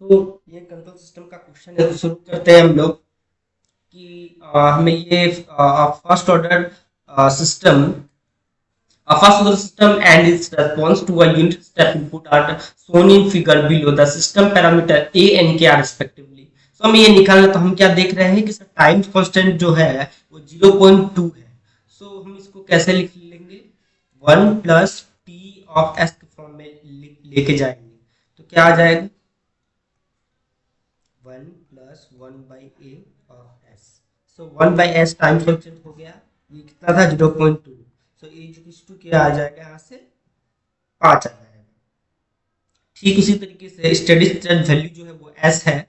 तो ये control system का क्वेश्चन है, तो शुरू करते हैं हम लोग कि हमें ये first order system first order system and its response to a unit step input are shown in figure below. The system parameter a and k are respectively. So हम ये निकालना, तो हम क्या देख रहे हैं कि सर टाइम कांस्टेंट जो है वो 0.2 है. सो हम इसको कैसे लिख लेंगे, 1 प्लस टी ऑफ एस के फॉर्म में लेके जाएंगे. तो क्या आ जाएगा, 1 plus 1 by A of S. So 1 by S time constant हो गया, ये कितना था 0.2. सो ए इक्वल्स टू क्या आ जाएगा, यहाँ से 5 आ जाएगा. ठीक उसी तरीके से स्टेडी स्टेट वैल्यू जो है वो एस है,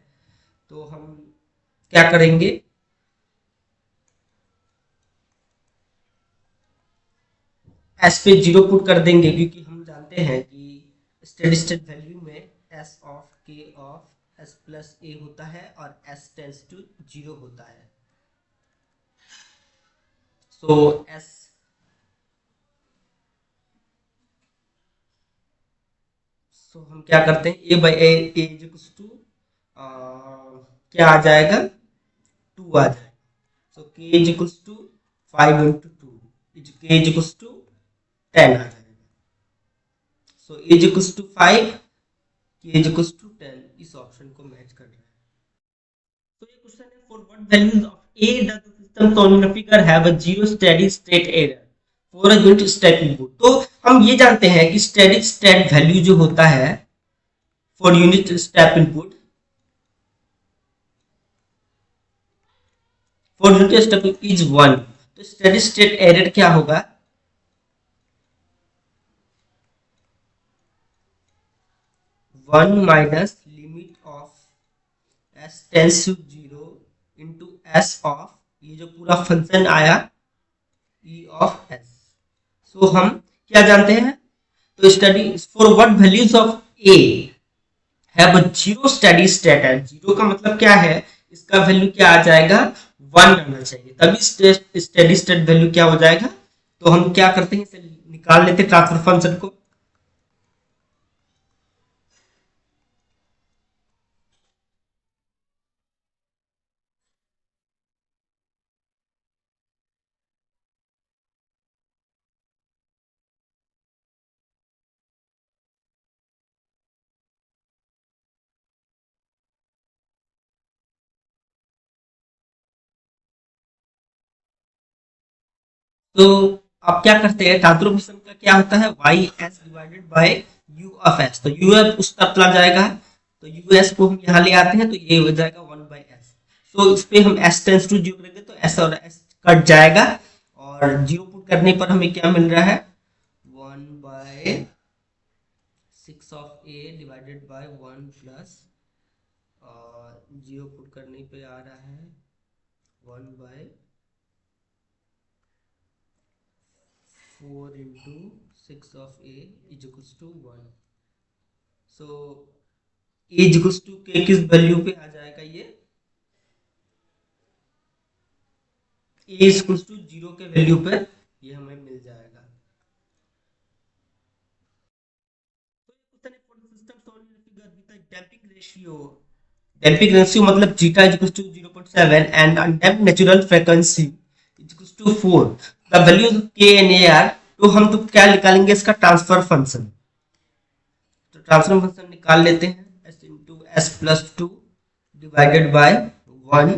तो हम क्या करेंगे, एस पे 0 पुट कर देंगे, क्योंकि हम जानते हैं कि स्टेडी स्टेट वैल्यू में एस ऑफ के ऑफ एस प्लस ए होता है और एस टेंस टू 0 होता है. सो एस, सो हम क्या करते हैं, A by A equals to क्या आ जाएगा, 2 आ जाएगा. So K equals to 5 into two, K equals to 10 आ जाएगा. सो एज इक्वल्स टू 5, के इज इक्वल्स टू 10, इस ऑप्शन को मैच कर रहा है. तो ये क्वेश्चन है, for what values of A does the system solving figure have a zero steady state error for a unit step input. तो हम ये जानते हैं कि स्टेडी स्टेट वैल्यू जो होता है for unit step input, for unit step is 1. तो स्टेडी स्टेट एरर क्या होगा, 1 minus limit of s tends to 0 into S of, ये जो पूरा फंक्शन आया ई ऑफ एस. सो हम क्या जानते हैं, तो study for what values of A have a zero steady state है. जीरो का मतलब क्या है, इसका वैल्यू क्या आ जाएगा, 1 आना चाहिए, तभी स्टेडी स्टेट वैल्यू क्या हो जाएगा. तो हम क्या करते हैं, इसे निकाल लेते हैं ट्रांसफर फंक्शन को. तो आप क्या करते हैं, ट्रांसफर फंक्शन का क्या होता है, Y S divided by U of S. तो यू एफ उस तरफ चला जाएगा, तो यू एस को हम यहाँ ले आते हैं, तो ये हो जाएगा 1 बाई एस. तो इस पे हम एस टेंस टू 0 करेंगे, तो एस और एस कट जाएगा, और 0 पुट करने पर हमें क्या मिल रहा है, 1 by 6 of A divided by 1 plus, 0 put करने पे आ रहा है 1 by 4 into 6 of A is equals to 1. So A is equals to K किस वैल्यू पे आ जाएगा, ये ए इज इक्वल्स टू 0 के वैल्यू पे ये हमें मिल जाएगा. डैम्पिंग रेशियो मतलब zeta is equals to 0.7 and undamped natural frequency is equals to 4. The values of K and A are, तो हम तो क्या निकालेंगे, इसका ट्रांसफर फंक्शन. तो ट्रांसफर फंक्शन निकाल लेते हैं, S into S plus two divided by 1.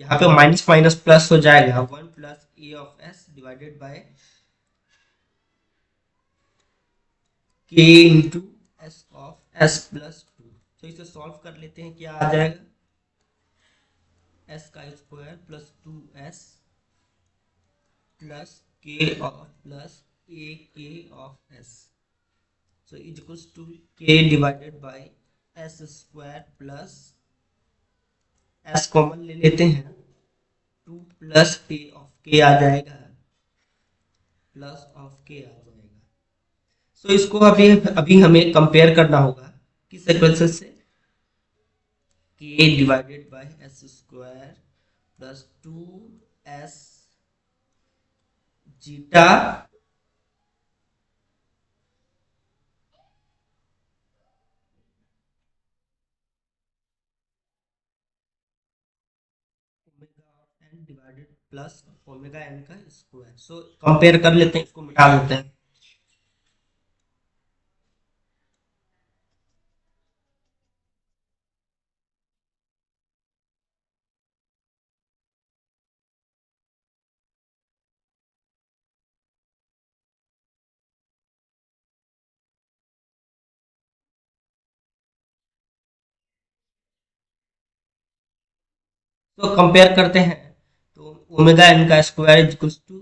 यहाँ पे माइनस माइनस प्लस हो जाएगा, 1 plus A of S divided by K into S of S plus to. तो इसे सॉल्व कर लेते हैं, क्या आ जाएगा, एस का square plus 2s plus K of plus A K of S. So is equals to K divided by S square plus S common ले लेते हैं, 2 प्लस के ऑफ के आ जाएगा, प्लस ऑफ के आ जाएगा. सो इसको अभी अभी हमें कंपेयर करना होगा किस इक्वेशन से, K divided by S square plus 2s zeta divided plus omega N का स्क्वायर। सो कंपेयर कर लेते हैं, इसको मिटा देते हैं। तो कंपेयर करते हैं, तो ओमेगा एन का स्क्वायर इज इक्वल टू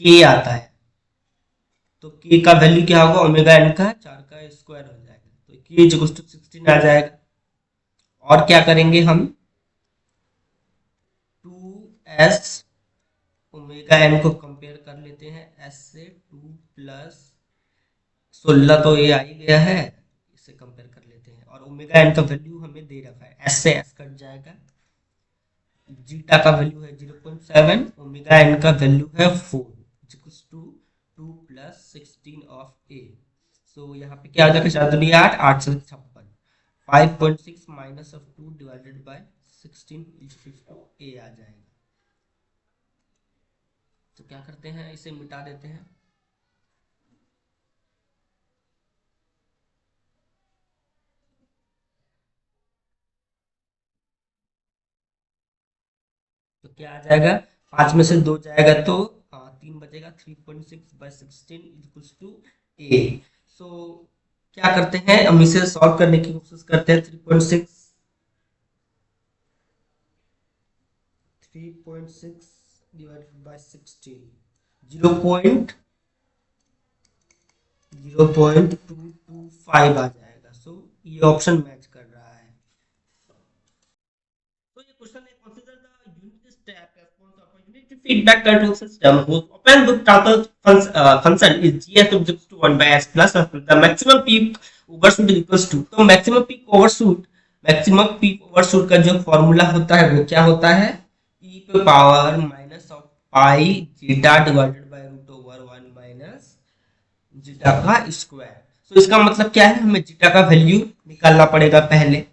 के आता है। तो के का वैल्यू क्या होगा, ओमेगा एन का 4 का स्क्वायर हो जाएगा, तो के इज इक्वल टू 16 आ जाएगा। और क्या करेंगे हम, 2s ओमेगा एन को कंपेयर कर लेते हैं s से। 2 प्लस 16 तो ये आ ही गया है, इसे कंपेयर कर लेते हैं। और ओमेगा एन का वैल्यू हमें दे रखा है, s से s कट जाएगा। जीटा का वैल्यू है 0.7, ओमेगा एन का वैल्यू है 4 equals to 2 plus 16 of a। So यहाँ पे क्या आ जाएगा, 4 दूनी 8, 8 से 56, 5.6 minus of 2 divided by 16 equals to a आ जाएगा। तो क्या करते हैं, इसे मिटा देते हैं। तो क्या आ जाएगा, 5 में से 2 जाएगा तो 3 बचेगा, 3.6 बाय 16 इक्वल्स टू a। सो क्या करते हैं, हम इसे सॉल्व करने की कोशिश करते हैं। 3.6 डिवाइडेड बाय 16, 0.225 आ जाएगा। सो ये ऑप्शन मैच कर रहा है। तो ये क्वेश्चन है, consider the unit step response of a unit feedback control system whose open loop transfer function is gs equals to 1 by s plus the maximum peak overshoot is equals to। तो maximum peak overshoot का जो formula होता है वो क्या होता है, e पे power minus of pi zeta divided by root over 1 minus zeta का स्क्वायर। तो इसका मतलब क्या है, हमें जीटा का वैल्यू निकालना पड़ेगा पहले,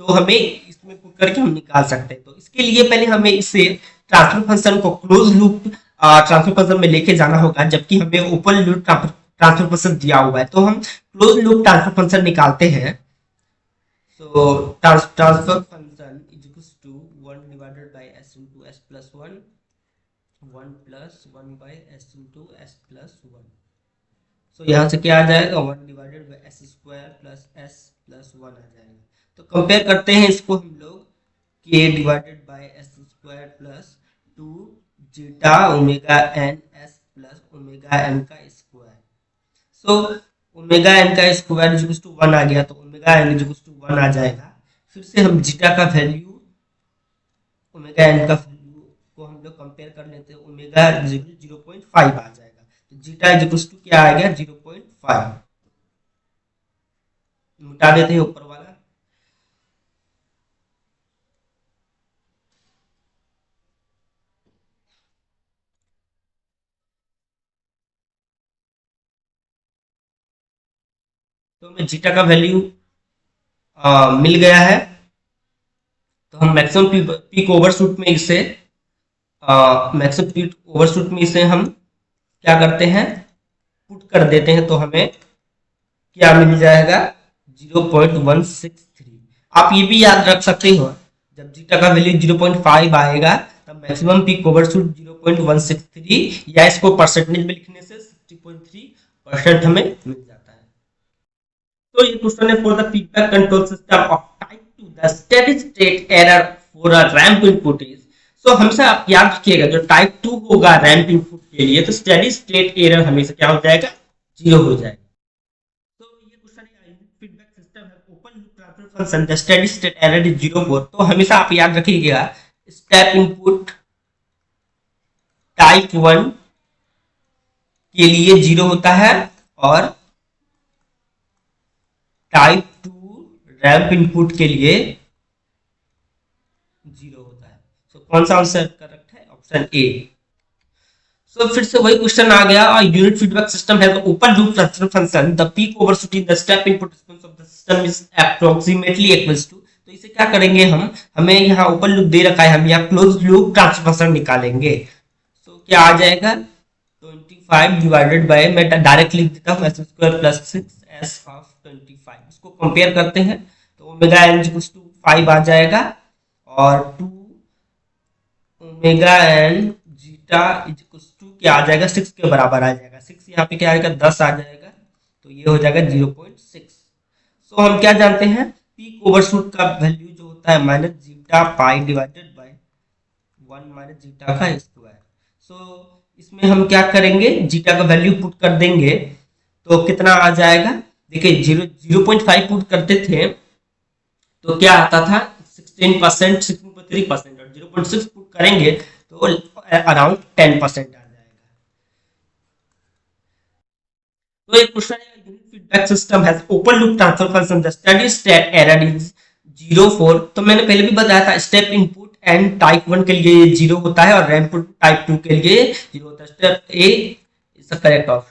तो हमें इसमें पुट करके हम निकाल सकते हैं। तो इसके लिए पहले हमें इसे ट्रांसफर फंक्शन को क्लोज लूप ट्रांसफर फंक्शन में लेके जाना होगा, जबकि हमें ओपन लूप ट्रांसफर फंक्शन दिया हुआ है। तो हम क्लोज लूप ट्रांसफर फंक्शन निकालते हैं। So transfer function is equals to 1 divided by s into s plus 1, 1 plus 1 by s into s plus 1। So यहाँ से क्या आ जाएगा, 1 divided by S square plus S plus 1 आ जाएगा। तो कंपेयर करते हैं इसको हम लोग, K divided by S square plus 2 zeta omega N S plus omega N का स्क्वायर। सो ओमेगा एन का स्क्वायर इक्वल्स टू 1 आ गया, तो ओमेगा एन इक्वल्स टू 1 आ जाएगा। फिर से हम जीटा का वैल्यू ओमेगा एन का वैल्यू को हम लोग कंपेयर कर लेते हैं, ओमेगा 0.5 आ जाएगा। तो जीटा इज इक्वल्स टू क्या आ गया, 0.5। मिटा देते हैं ऊपर वाला। तो हमें जीटा का वैल्यू मिल गया है। तो हम मैक्सिमम पीक ओवरशूट में इसे मैक्सिमम पीक ओवरशूट में इसे हम क्या करते हैं, पुट कर देते हैं। तो हमें क्या मिल जाएगा, 0.163। आप ये भी याद रख सकते हो, जब जीटा का वैल्यू 0.5 आएगा तब मैक्सिमम पीक ओवरशूट 0.163, या इसको परसेंटेज में लिखने से 60.3% हमें मिल जाता है। तो ये क्वेश्चन है, for the feedback control system of type 2 the steady state error for a ramp input is. So हमेशा आप याद रखिएगा, जो टाइप 2 होगा रैंप इनपुट के लिए, तो स्टेडी स्टेट एरर हमेशा क्या हो जाएगा, 0 हो जाएगा। तो ये क्वेश्चन है, फीडबैक सिस्टम है open loop transfer function the steady state error is 0 4। तो हमेशा आप याद रखिएगा, स्टेप इनपुट टाइप 1 के लिए 0 होता है और टाइप 2 रैंप इनपुट के लिए 0 होता है। सो कौन सा आंसर करेक्ट है, ऑप्शन ए। सो फिर से वही क्वेश्चन आ गया, यूनिट फीडबैक सिस्टम है open loop transfer function the peak overshoot in the step input response of the system is approximately equals to. तो इसे क्या करेंगे हम, हमें यहाँ ओपन लूप दे रखा है, हम यहाँ क्लोज लूप ट्रांसफर फंक्शन निकालेंगे। तो क्या आ जाएगा 25 डिवाइडेड बाय, मैं डायरेक्ट लिख देता हूँ, S square plus 6 s of 25। इसको कंपेयर करते हैं तो ओमेगा एन इक्वल्स टू 5 आ जाएगा और 2 omega N zeta equals to क्या आ जाएगा 6 के बराबर आ जाएगा। 6 यहाँ पे क्या आएगा 10 आ जाएगा, तो ये हो जाएगा 0.6। सो हम क्या जानते हैं, पीक ओवरशूट का वैल्यू जो होता है minus zeta pi divided by 1 minus zeta का स्क्वायर। सो इसमें हम क्या करेंगे, जीटा का वैल्यू पुट कर देंगे तो कितना आ जाएगा, देखिए 0.5 पुट करते थे तो क्या आता था 16%, 16.3%, और 0.6 पुट करेंगे तो अराउंड 10% आ जाएगा। तो एक क्वेश्चन है, unit feedback system has open loop transfer function, the steady state error is 0.4। तो मैंने पहले भी बताया था, स्टेप इनपुट एंड टाइप 1 के लिए 0 होता है और रैंप टाइप 2 के लिए 0 होता है। Step A is the correct option.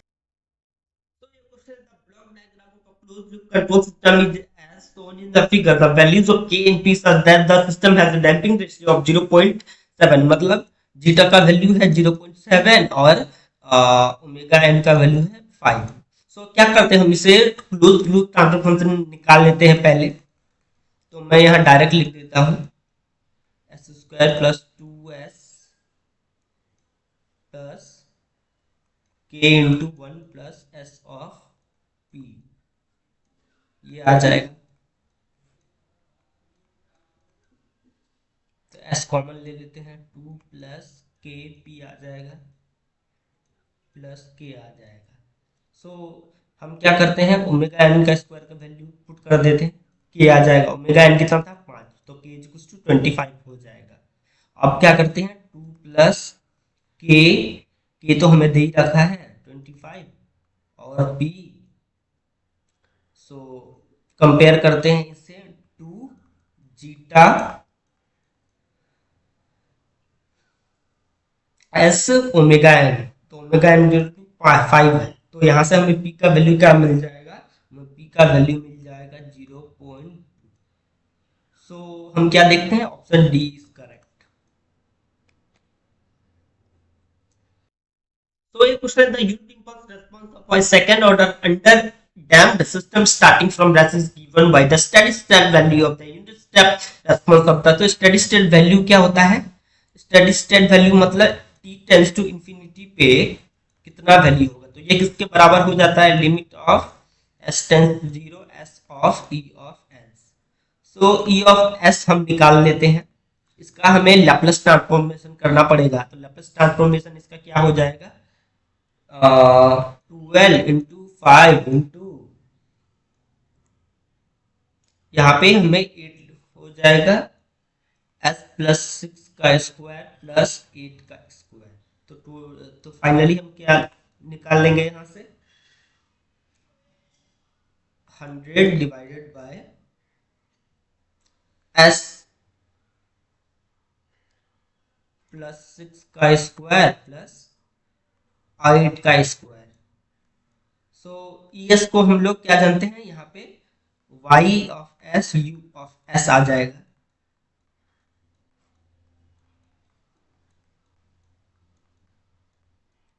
तो ये question, the block diagram of a closed loop control system is as shown in the figure. The values of k and p such that the system has a damping ratio of 0.7, मतलब zeta का value है 0.7 और omega N का value है 5। सो क्या करते हैं, हम इसे क्लोज लूप ट्रांसफर फंक्शन निकाल लेते हैं पहले। तो मैं यहाँ डायरेक्ट लिख देता हूँ S square plus 2s plus K into 1 plus S of P, ये आ जाएगा। तो एस कॉमन ले लेते हैं, 2 प्लस के पी आ जाएगा प्लस के आ जाएगा। सो हम क्या करते हैं, ओमेगा एन का स्क्वायर का वैल्यू पुट कर देते हैं, के आ जाएगा। ओमेगा एन कितना था 5, तो के इक्वल्स टू 25 हो जाएगा। अब क्या करते हैं, 2 प्लस के तो हमें दे ही रखा है 25 और पी, सो कंपेयर करते हैं इससे, 2 जीटा एस ओमेगा एन, तो ओमेगा एन 5 है, तो यहाँ से हमें पी का वैल्यू क्या मिल जाएगा, हमें पी का वैल्यू मिल जाएगा 0.2। सो हम क्या देखते हैं, ऑप्शन डी इज करेक्ट। तो ये question, the unit impulse response of a second order under damped system starting from rest is given by the steady state value of the unit step response of the। तो steady state value क्या होता है, steady state value मतलब t tends to infinity पे कितना value होगा, तो ये किसके बराबर हो जाता है, limit of s tends to 0 s of e of s। So e of s हम निकाल लेते हैं, इसका हमें लैप्लेस ट्रांसफॉर्मेशन करना पड़ेगा। तो लैप्लेस ट्रांसफॉर्मेशन इसका क्या हो जाएगा, 12 इंटू 5 इंटू, यहाँ पे हमें 8 हो जाएगा, s प्लस 6 का स्क्वायर प्लस 8 का स्क्वायर। तो फाइनली हम क्या निकाल लेंगे यहाँ से, 100 डिवाइडेड बाय s प्लस 6 का स्क्वायर प्लस 8 का स्क्वायर। सो ES को हम लोग क्या जानते हैं, यहाँ पे y of s u of s आ जाएगा।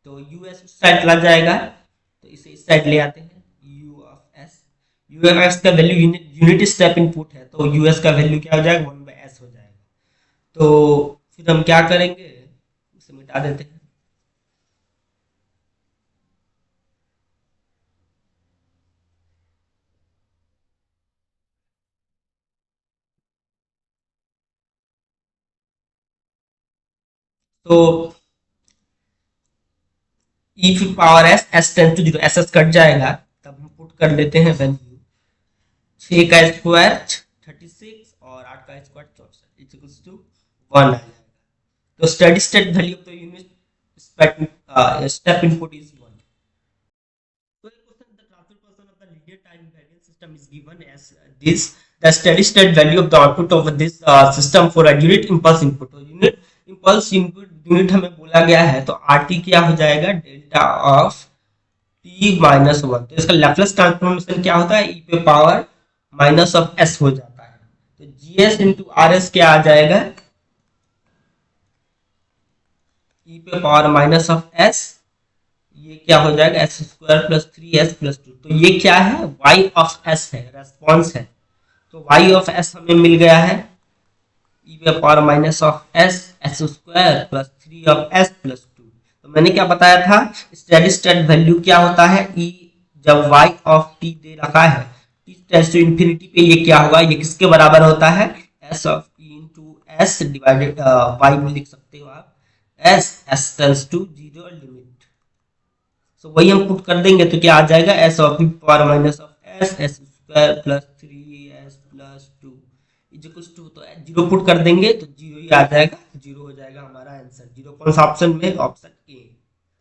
तो यूएस उस साइड चला जाएगा, तो इसे इस साइड ले आते हैं, u of s, u of s का वैल्यू यूनिट स्टेप इनपुट है, तो us का वैल्यू क्या हो जाएगा 1/s हो जाएगा। तो फिर हम क्या करेंगे, इसे मिटा देते हैं। तो e की power s, s tends to 0, s cut जाएगा, तब हम पुट कर लेते हैं वैल्यू 6 का स्क्वायर 36 और 8 का स्क्वायर 64 इक्वल्स टू 1 आ जाएगा। तो steady state value of the unit step input is 1। So the question, the transfer function of the linear time invariant system is given as this, the steady state value of the output of this system for a unit impulse input। तो unit impulse input unit हमें बोला गया है, तो RT क्या हो जाएगा, delta of t minus 1। तो इसका लैप्लेस ट्रांसफॉर्मेशन क्या होता है, e पे पावर माइनस ऑफ s हो जाता है। तो GS इंटू RS क्या आ जाएगा, e पे पावर माइनस ऑफ s, ये क्या हो जाएगा एक्स स्क्वायर प्लस 3s+2। तो ये क्या है, y ऑफ s है, रेस्पॉन्स है। तो y ऑफ s हमें मिल गया है e पे power minus of s s square plus 3 of s+2। तो मैंने क्या बताया था, स्टेडी स्टेट वैल्यू क्या होता है, e जब y ऑफ t दे रखा है t टेंड्स टू इंफिनिटी पे, ये क्या होगा, ये किसके बराबर होता है, s of t into s divided y में लिख सकते हो आप s टेंड्स टू 0 लिमिट। तो वही हम पुट कर देंगे तो क्या आ जाएगा, S of power minus of S square plus 3s+2 equals to, तो जीरो पुट कर देंगे तो जीरो ही आ जाएगा, जीरो हो जाएगा हमारा आंसर। जीरो कौन सा ऑप्शन में, option A,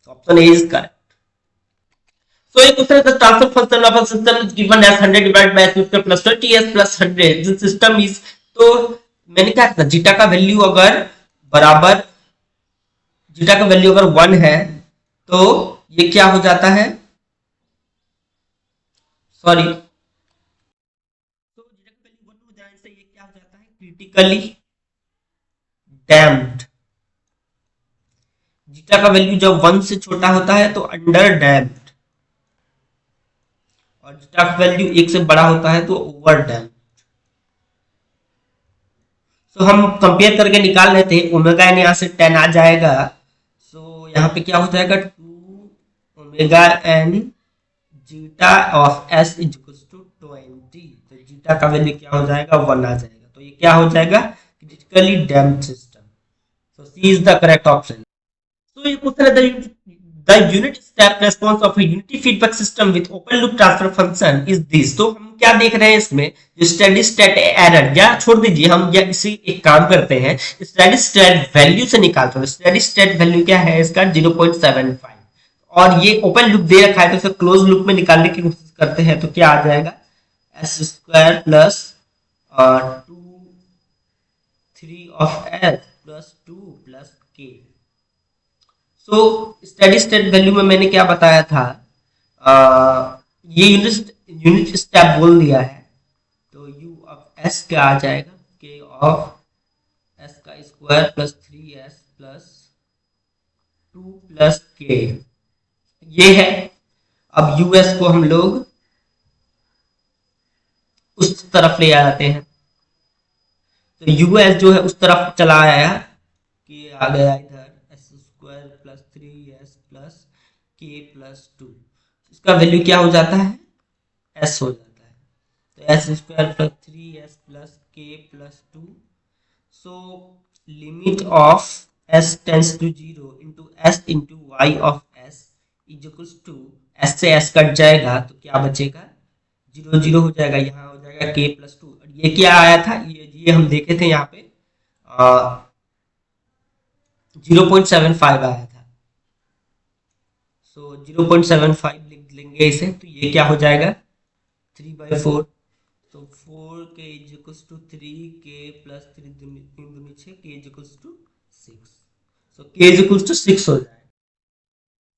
option A is correct. So a question is the transfer function of a system is given as 100 divided by s square plus 20s plus 100. This system is, तो मैंने क्या कहा, zeta का value अगर बराबर, zeta का value अगर 1 है तो ये क्या हो जाता है, सॉरी, तो जीटा का वैल्यू 1 हो जाने से ये क्या हो जाता है, क्रिटिकली डैम्प्ड। जीटा का वैल्यू जब 1 से छोटा होता है तो अंडर डैम्प्ड, और जीटा का वैल्यू 1 से बड़ा होता है तो ओवर डैम्प्ड। तो हम कंपेयर करके निकाल लेते हैं, ओमेगा एन यहाँ से 10 आ जाएगा, सो यहाँ पे क्या हो जाएगा 2 omega N zeta of S is equals to 20। So zeta का वैल्यू क्या हो जाएगा, 1 आ जाएगा। तो ये क्या हो जाएगा, critically damped system. So C is the correct option. So ये क्वेश्चन है the unit step response of a unity feedback system with open loop transfer function is this। तो हम क्या देख रहे हैं इसमें, जो स्टेडी स्टेट एरर, या छोड़ दीजिए, हम या इसी एक काम करते हैं, स्टेडी स्टेट वैल्यू से निकालते हैं। स्टेडी स्टेट वैल्यू क्या है इसका, 0.75, और ये ओपन लूप दे रखा है तो इसे क्लोज लूप में निकालने की कोशिश करते हैं। तो क्या आ जाएगा, S square plus 3 of S plus 2 plus के। सो स्टेडी स्टेट वैल्यू में मैंने क्या बताया था, ये यूनिट स्टेप बोल दिया है, तो u ऑफ s क्या आ जाएगा, k ऑफ s का square plus 3s plus 2 plus k, ये है। अब us को हम लोग उस तरफ ले आते हैं, तो us जो है उस तरफ चला आया, k आ गया इधर plus 3s plus k plus 2, इसका वैल्यू क्या हो जाता है, s हो जाता है। तो s square plus 3s plus k plus 2। So limit of s tends to 0 into s into y of s is equals to, s से s कट जाएगा तो क्या बचेगा, 0 0 हो जाएगा, यहाँ हो जाएगा k प्लस 2। ये क्या आया था, ये हम देखे थे यहाँ पे 0.75 आया था। सो 0.75 लिख लेंगे इसे, तो ये क्या हो जाएगा 3/4। तो 4k is equals to 3k plus 3 दूनी 6, k is equals to 6। So k is equals to 6 हो जाएगा।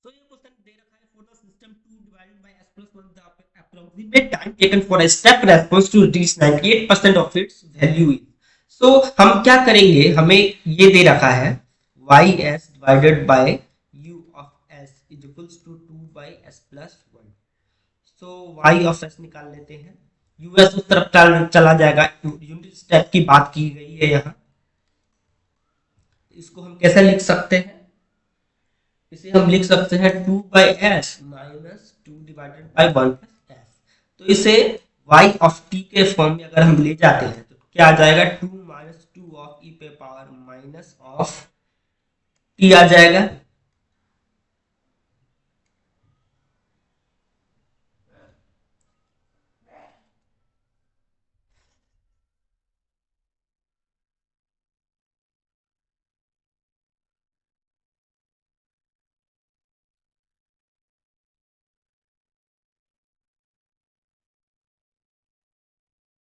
तो ये क्वेश्चन दे रखा है, for the system 2 divided by s+1 the approximate time taken for a step response to reach 98% of its value is। सो हम क्या करेंगे, हमें ये दे रखा है ys divided by u of s is equals to 2 by s plus 1। so y of s निकाल लेते हैं, us उस तरफ चला जाएगा, यूनिट स्टेप की बात की गई है यहाँ। इसको हम कैसे लिख सकते हैं, इसे हम लिख सकते हैं 2 by s minus 2 divided by 1 plus s। तो इसे y of t के फॉर्म में अगर हम ले जाते हैं तो क्या आ जाएगा, 2 minus 2 of e पे पावर माइनस ऑफ t आ जाएगा।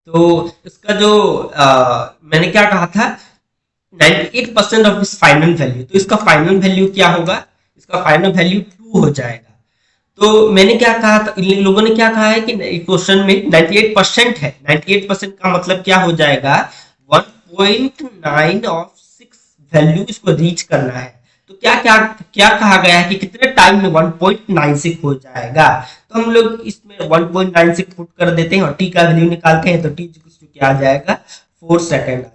तो इसका जो मैंने क्या कहा था, 98% ऑफ इस फाइनल वैल्यू, तो इसका फाइनल वैल्यू क्या होगा, इसका फाइनल वैल्यू 2 हो जाएगा। तो मैंने क्या कहा था, इन लोगों ने क्या कहा है कि क्वेश्चन में 98% है, 98% का मतलब क्या हो जाएगा, 1.9 ऑफ 6 वैल्यू इसको रीच करना है। तो क्या क्या क्या कहा गया है कि कितने टाइम में 1.96 हो जाएगा। तो हम लोग इसमें 1.96 पुट कर देते हैं और टी का वैल्यू निकालते हैं, तो टी क्या आ जाएगा, 4 सेकेंड आ जाएगा।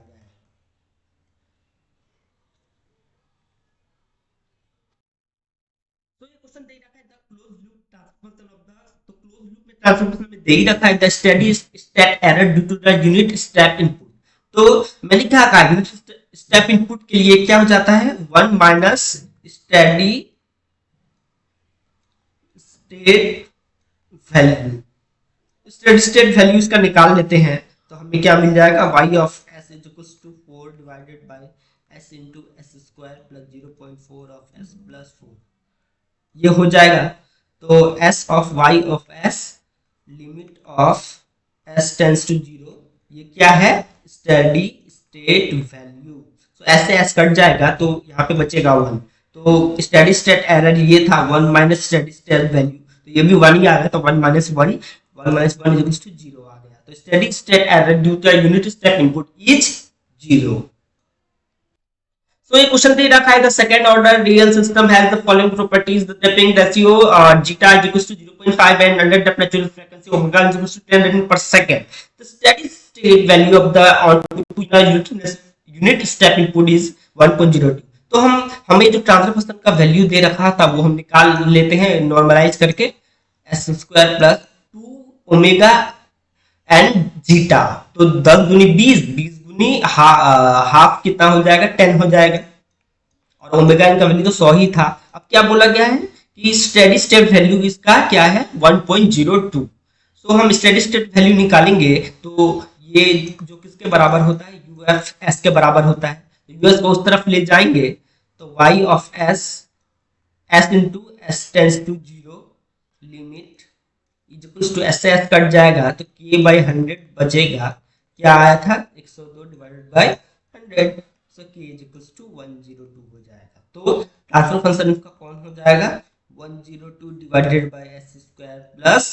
तो ये क्वेश्चन दे रखा है the close loop transformation of the, तो क्लोज लूप में ट्रांसफॉर्मेशन में दे ही रखा है the steady state error due to the unit step input. तो मैंने क्या कहा, यूनिट स्टेप इनपुट के लिए क्या हो जाता है, 1 minus steady state value, steady state value इसका निकाल लेते हैं। तो हमें क्या मिल जाएगा, y of s is equals to 4 divided by s into s square plus 0.4 of s plus 4, ये हो जाएगा। तो s of y of s limit of s tends to 0, ये क्या है, स्टेडी स्टेट वैल्यू। तो s से s कट जाएगा तो यहाँ पे बचेगा 1। तो स्टेडी स्टेट एरर ये था 1 माइनस स्टेडी स्टेट वैल्यू, तो ये भी 1 ही आ गया, तो 1 माइनस 1, 1 माइनस 1 इज टू 0 आ गया। तो steady state error due to unit step input is 0। So ये क्वेश्चन दे रखा है the second order real system has the following properties, the tripping ratio zeta is equal to 0.5 and under the natural frequency omega is equal to 10 radian per second. The steady state value of the output to unit step input is 1.02। तो हम हमें जो transfer function का value दे रखा था वो हम निकाल लेते हैं नॉर्मलाइज करके, S square plus 2 omega and zeta. तो 10 गुनी 20, 20 गुनी हाफ कितना हो जाएगा, 10 हो जाएगा। और ओमेगा इनका वैल्यू तो 100 ही था। अब क्या बोला गया है कि स्टेडी स्टेट वैल्यू इसका क्या है, 1.02। सो हम स्टेडी स्टेट वैल्यू निकालेंगे तो ये जो किसके बराबर होता है, यूएफ एस के बराबर होता है। यूएस को उस तरफ ले जाएंगे तो y of S, S into S tends to 0 limit is equal to S से एस कट जाएगा तो k बाई 100 बचेगा। क्या आया था, 102 divided by 100, so k is equal to 102 हो जाएगा। तो ट्रांसफर फंक्शन इसका कौन हो जाएगा, 102 divided by S square plus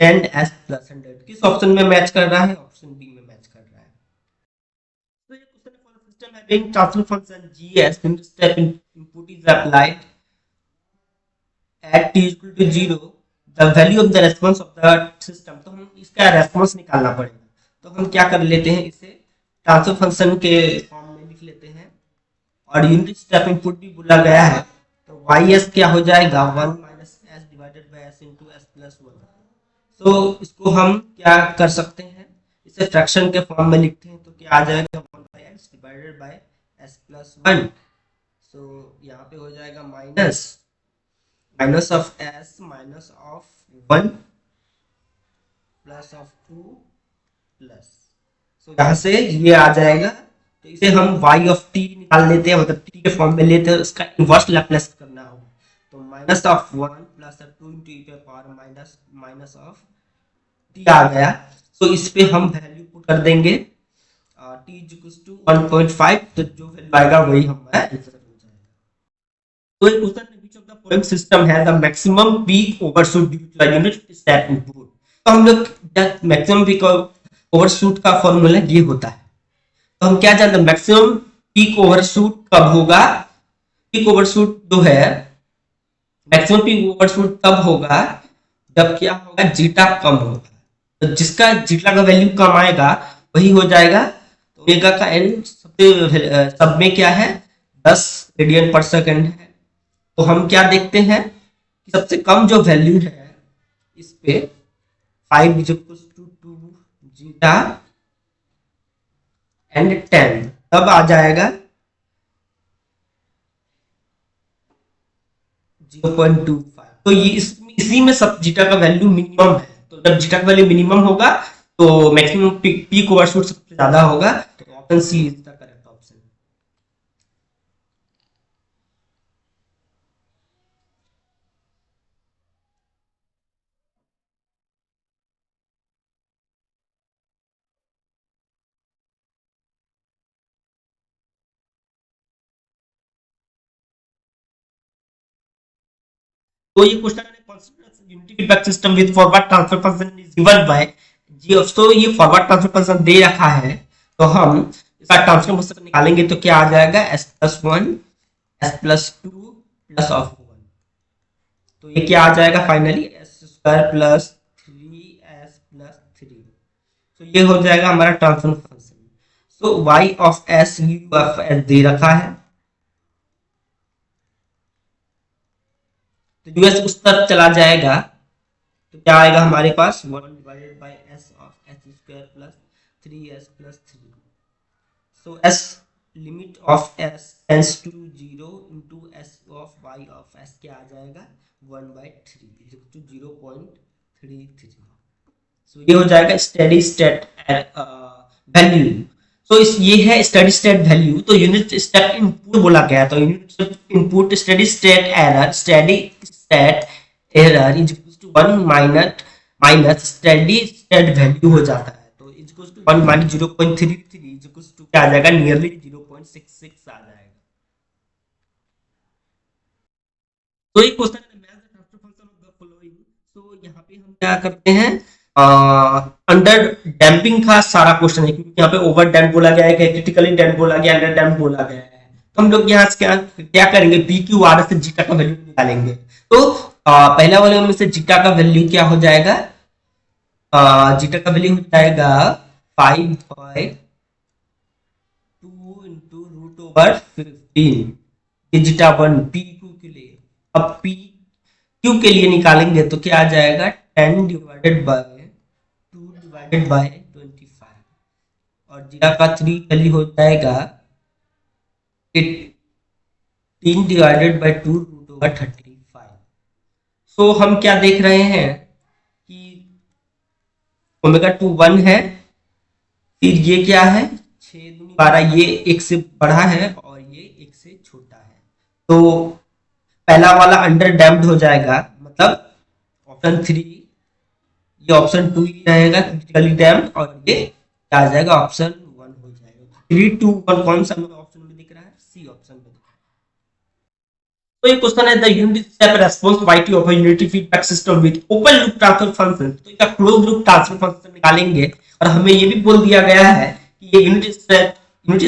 10s plus 100। किस ऑप्शन में मैच कर रहा है, ऑप्शन बी में मैच कर रहा है। तो ये क्वेश्चन है, for system having transfer function gs when the step input is applied at t equal to 0, the value of the response of the system। तो हम इसका रेस्पॉन्स निकालना पड़ेगा। तो हम क्या कर लेते हैं, इसे ट्रांसफर फंक्शन के फॉर्म में लिख लेते हैं और यूनिट स्टेप इनपुट भी बोला गया है। तो ys क्या हो जाएगा, 1 minus S divided by S into S plus 1। तो इसको हम क्या कर सकते हैं, इसे फ्रैक्शन के फॉर्म में लिखते हैं तो क्या आ जाएगा, 1 by S divided by S plus 1। So यहाँ पे हो जाएगा minus minus of S minus of 1 plus of 2 plus, so यहाँ से ये आ जाएगा। तो इसे हम y ऑफ t निकाल लेते हैं, मतलब t के फॉर्म में लेते हैं, उसका इनवर्स लैप्लेस करना होगा। तो माइनस ऑफ 1 प्लस 2 इंटू ई पे power minus minus of t आ गया। तो इस पे हम वैल्यू पुट कर देंगे t इज इक्वल टू 1.5, तो जो वैल्यू आएगा वही हमारा आंसर हो जाएगा। तो एक क्वेश्चन है, which of the following system has the maximum peak overshoot due to the unit step input. तो हम लोग मैक्सिमम पीक ओवरशूट का फॉर्मूला ये होता है। तो हम क्या जानते हैं, मैक्सिमम पीक ओवरशूट कब होगा, पीक ओवरशूट जो है, मैक्सिमम पीक ओवरशूट तब होगा जब क्या होगा, जीटा कम होगा। तो जिसका जीटा का वैल्यू कम आएगा वही हो जाएगा। तो ओमेगा का एन सब में क्या है, 10 रेडियन पर सेकंड है। तो हम क्या देखते हैं कि सबसे कम जो वैल्यू है इस पे 5 is equal to 2 zeta and 10, तब आ जाएगा 0.25। तो ये इसी में सब जीटा का वैल्यू मिनिमम है। तो जब जीटा का वैल्यू मिनिमम होगा तो मैक्सिमम पीक ओवरशूट सबसे ज्यादा होगा। तो option C is the correct option. तो ये क्वेश्चन है, unity feedback system with forward transfer function is given by G. तो ये फॉरवर्ड ट्रांसफर फंक्शन दे रखा है, तो हम इसका ट्रांसफर फंक्शन निकालेंगे तो क्या आ जाएगा, s+1 s+2 प्लस ऑफ 1। तो ये क्या आ जाएगा फाइनली, s² प्लस 3s+3। तो ये हो जाएगा हमारा transfer function. So y of s u of s दे रखा है, तो यूएस उस तरफ चला जाएगा, तो क्या आएगा हमारे पास 1 divided by s of s² plus 3s+3। So s limit of s tends to 0 into s of y of s क्या आ जाएगा 1/3 इक्वल टू 0.33। सो ये हो जाएगा स्टेडी स्टेट वैल्यू। सो इस ये है स्टेडी स्टेट वैल्यू। तो यूनिट स्टेप इनपुट बोला गया, तो unit input steady state error is equal to 1 minus steady state value हो जाता है, तो is equal to 1 minus 0.33 is equal to क्या आ जाएगा, नियरली 0.66 आ जाएगा। तो एक क्वेश्चन है math the transfer function of the following. तो यहाँ पे हम क्या करते हैं, अंडर डैम्पिंग का सारा क्वेश्चन है, क्योंकि यहाँ पे ओवर डैम्प बोला गया है, क्रिटिकली डैम्प बोला गया है, अंडर डैम्प बोला गया है। तो हम लोग यहाँ से क्या करेंगे, पी क्यू आर से जीटा का वैल्यू निकालेंगे। तो पहला वाले में से जीटा का वैल्यू क्या हो जाएगा, जीटा का वैल्यू हो जाएगा 5/2 into root over 15 zeta 1 P Q के लिए। अब पी क्यू के लिए निकालेंगे तो क्या आ जाएगा 10 डिवाइडेड बाय 2 डिवाइडेड बाय 25 और जीटा का 3 वैल्यू हो जाएगा 18 डिवाइडेड बाय 2 रूट ओवर 35। सो हम क्या देख रहे हैं कि ओमेगा 2 1 है, फिर ये क्या है 6 दूनी 12, ये 1 से बड़ा है और ये 1 से छोटा है। तो पहला वाला अंडर डैम्प्ड हो जाएगा, मतलब ऑप्शन 3, ये ऑप्शन 2 ही रहेगा क्रिटिकली डैम्प्ड, और ये क्या आ जाएगा ऑप्शन 1 हो जाएगा। 3 2 1 कौन सा ऑप्शन में दिख रहा है, सी ऑप्शन में दिख रहा है। तो ये क्वेश्चन है the unit step response y t of a unity feedback system with open loop transfer function. तो इसका क्लोज लूप ट्रांसफर फंक्शन निकालेंगे, और हमें ये भी बोल दिया गया है कि ये यूनिट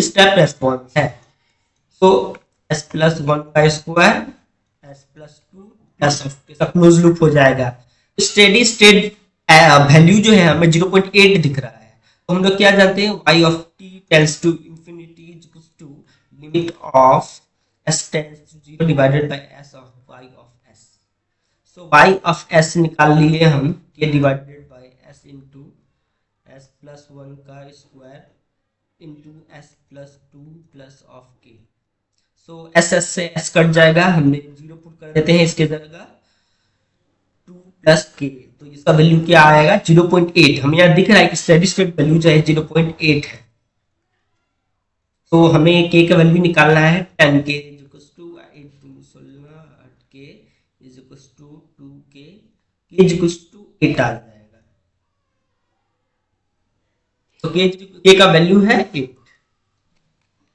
स्टेप रेस्पॉन्स है। सो s+1 का स्क्वायर s+2 s इसका क्लोज लूप हो जाएगा। स्टेडी स्टेट वैल्यू जो है हमें 0.8 दिख रहा है, तो हम लोग क्या जानते हैं y of t tends to infinity is equal to limit of s tends to 0 divided by s of y of s। So y of s निकाल लिए हम, ये divided by s into s+1 का square into s+2 plus of k। So s से s cut जाएगा, हमने 0 put कर देते हैं इसके जगह 2 प्लस k, तो इसका वैल्यू क्या आएगा 0.8। हमें यहाँ दिख रहा है कि स्टेडी स्टेट वैल्यू जो है 0.8 है। तो हमें k का वैल्यू निकालना है 10k is equal to 8 2 16 8k is equal to 2k is equal to 8 आ जाएगा। तो k का वैल्यू है 8।